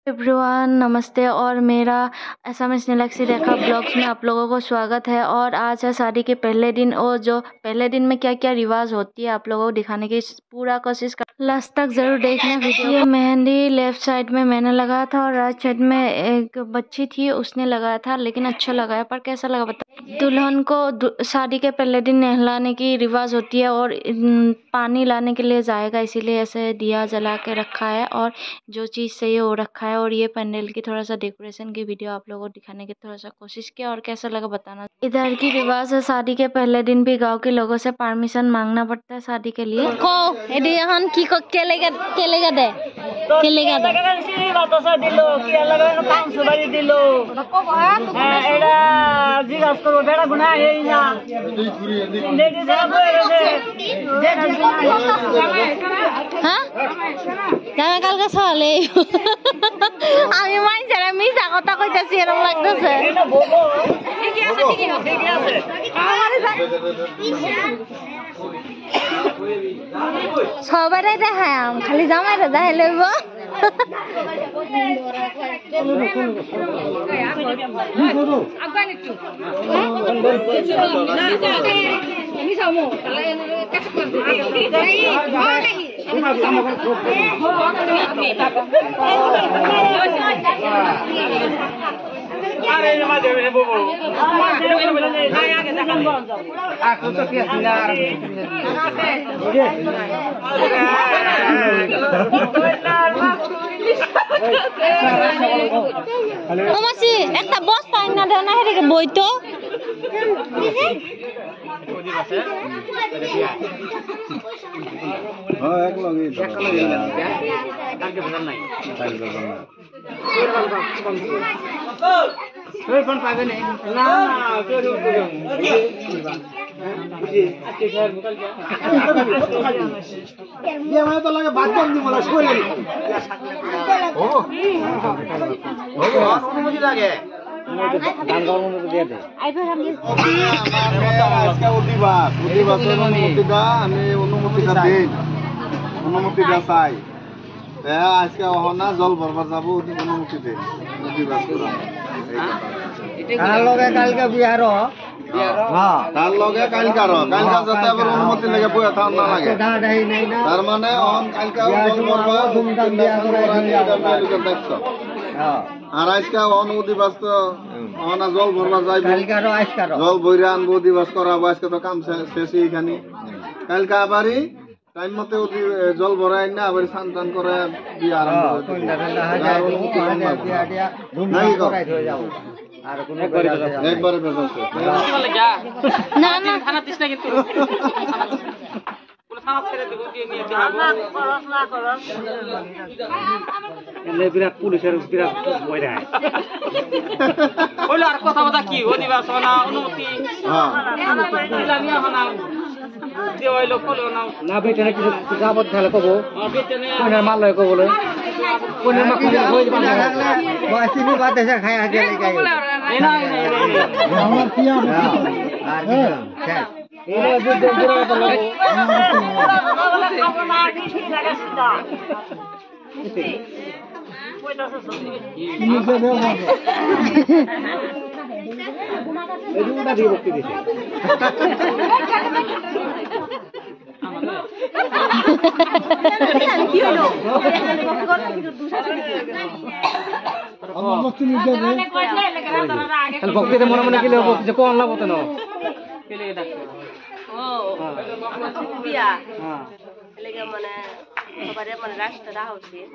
Everyone नमस्ते और मेरा एसएमएस नीलाक्षी रेखा ब्लॉग्स में आप लोगों को स्वागत है। और आज है शादी के पहले दिन और जो पहले दिन में क्या क्या रिवाज होती है आप लोगों को दिखाने की पूरा कोशिश कर, लास्ट तक जरूर देखना वीडियो। ये मेहंदी लेफ्ट साइड में मैंने लगाया था और राइट साइड में एक बच्ची थी उसने लगाया था, लेकिन अच्छा लगाया। पर कैसा लगा बता। दुल्हन को शादी के पहले दिन नहलाने की रिवाज होती है और पानी लाने के लिए जाएगा, इसीलिए ऐसे दिया जला के रखा है और जो चीज़ चाहिए वो रखा है। और ये पंडाल की थोड़ा सा डेकोरेशन की वीडियो आप लोगों को दिखाने की थोड़ा सा कोशिश किया और कैसा लगा बताना। इधर की रिवाज है, शादी के पहले दिन भी गांव के लोगों से परमिशन मांगना पड़ता है शादी के लिए। কালকে চলে আমি মাইনছারা মিছা কথা কইতাছি এরকম লাগতেছে। সবাই দেখাম খালি জামাইরা দেখাই লইব। মাসি একটা বস পাই না দেয় না হেরে বই তো অনুমতি লাগে অনুমতিটা চাই আজকে অহনা জল ভরবার যাব অনুমতি দেন কার লগে কালকে বিহার তার লগে কালকার যাতে আবার অনুমতি লাগে বই থাম না লাগে তার মানে অহন কালকে আর আজকে অনুমতি বাস্ত অহনা জল ভরবার যাই জল ভরে আনবো দিবাস করাবো। আজকে তো কাম শেষ এখানে কালকে আবারই টাইম মতে জল ভরাই না আবার স্নান টান করে বিয়ে আরম্ভ একবারে বিরাট পুলিশের বিরাট বই দেয় আর কথা কথা কি অধিবাস অনুমতি না বেটে কিছু যাবত ঢালে কব কোনের মাল লয় কবলে কোনের মা চিনি বাদ দেশে খাই আগে আমার কি আর হ্যাঁ ভক্তিতে মনে মনে গেলে ভক্তি কোন লাভ হতো না মানে সবারে মানে রাস্তা রাখা উচিত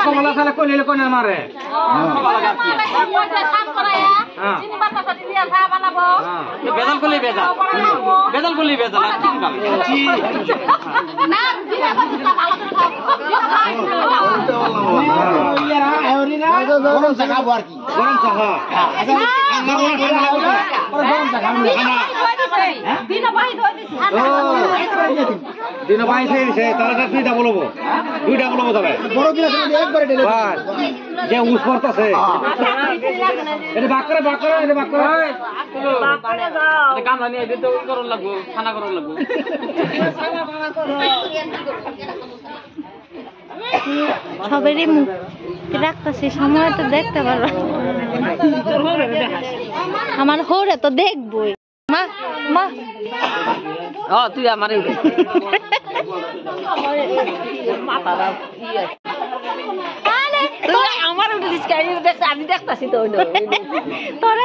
কমলা কইলে কোন মারে বেদাল করলে বেদাল বেদাল করলে বেদাল গরম চা খাবো আর কি গরম চা দিন বাইশ হয়ে গেছে তাহলে দুইটা বলবো তাহলে যে উস করতেছে এটা বাক করে কামলা নিয়ে দিতে করন লাগবো খানা করন লাগবো সবেরই মুখ রাখতেছি সময় তো দেখতে পারবো আমার হোরে তো দেখবই মা মা তুই আমার আমি দেখতেছি তো তোরা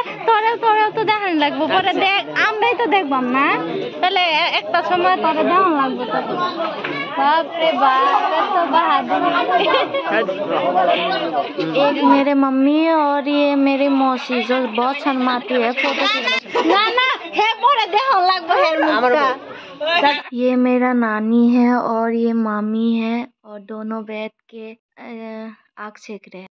তো দেখান লাগবো পরে দেখ আমরাই তো দেখবাম না তাহলে একটা সময় তোরা দেখান লাগবো बाप रे बाप तो बहादुर एक मेरे मम्मी और ये मेरी मौसी जो बहुत शर्माती है फोटो ना ना है पूरा देखो लगभग है मुझका ये मेरा नानी है और ये मामी है और दोनों बैठ के आग सेक रहे हैं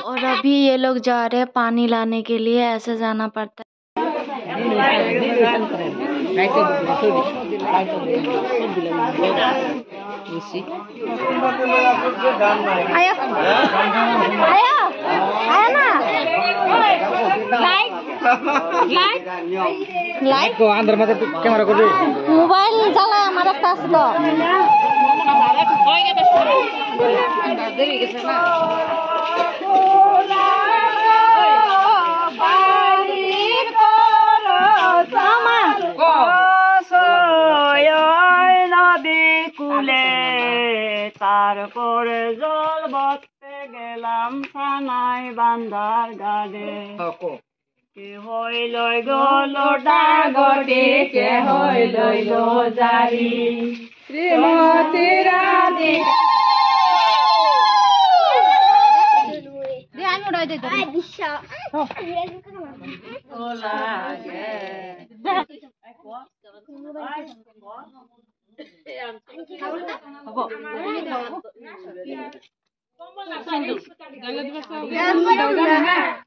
और अभी ये लोग जा रहे हैं पानी लाने के लिए ऐसे जाना पड़ता है आया आया आया ना लाइक लाइक लाइक को अंदर मत कैमरा कर दे मोबाइल चला हमारा पास तो তারপরে জল বসতে গেলাম সানাই বান্ধার গাড়ে কে হইল গল ডাগটে কে হইল জারি শ্রীমতী রাধে আমি উড়াই দিই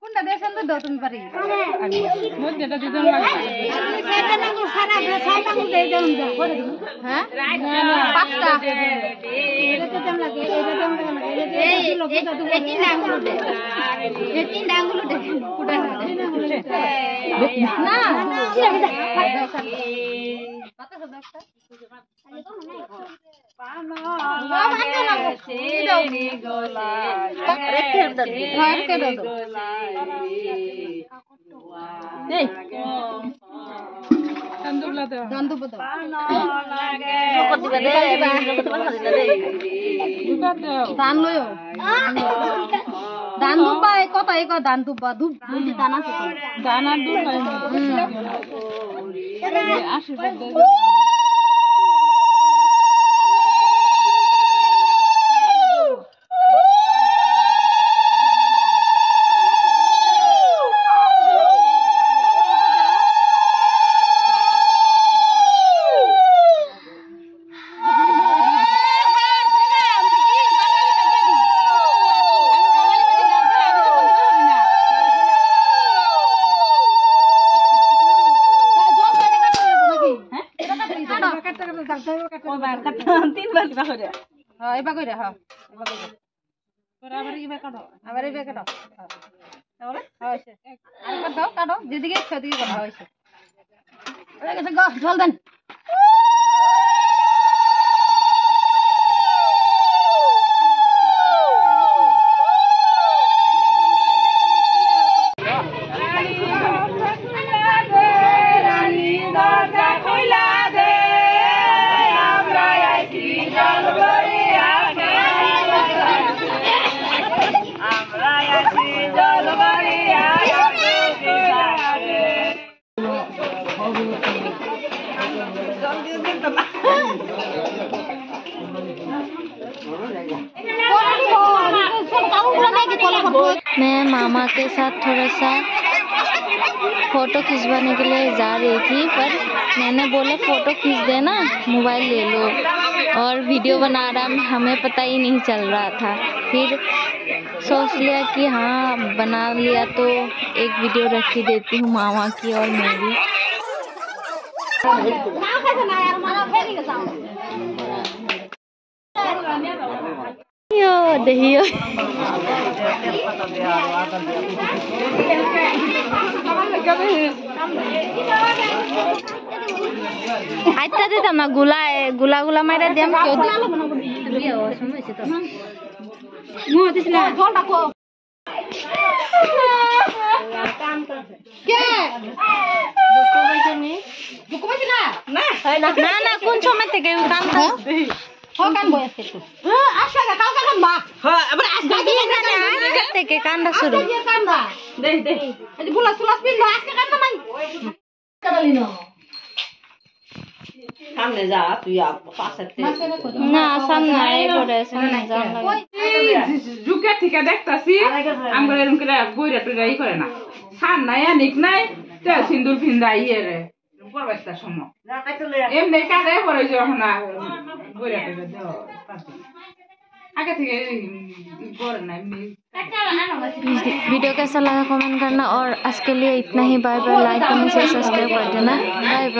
কোনটা দেশন তো তুমি পারি মধ্যেটা দিজন লাগে সেটা না গো সারা ছয়টা মুখ দেই দেন হ্যাঁ পাঁচটা এটা দাম লাগে এটা দাম লাগে এই তিন আঙ্গুল দে এই তিন আঙ্গুল দে কুটা না পাতা সব একটা ধান দুব্বা কত এক ধান দুব্বা ধূপ দানা দানা যেদিকে সেদিকে কথা হয়েছে জল দেন मैं मामा के साथ थोड़ा सा फोटो खिंचवाने के लिए जा रही थी, पर मैंने बोला फोटो खींच देना, मोबाइल ले लो, और वीडियो बना रहा, हमें पता ही नहीं चल रहा था। फिर सोच लिया कि हाँ बना लिया तो एक वीडियो रख ही देती हूँ मामा की और मेरी। यो दहियो আইতা দিতাম না, গুলা গুলা মাইরা দিম কেউ না না কোন সময় থেকে থেকে কান্দা শুরু সামনে যা তুই না সামনে যুগে থেকে দেখতাছি আমরা এরকম করে বইরা টুইরাই করে না, সান নাই আনিক নাই তেল সিন্দুর ভিন্দা ইয়ে পরবাস্তার সময় এমনি কাজে পরে যখন বইরা টুইরা দেওয়া आगे थे वीडियो कैसा लगा कमेंट करना, और आज के लिए इतना ही। Bye bye, like comment share subscribe कर देना। Bye bye.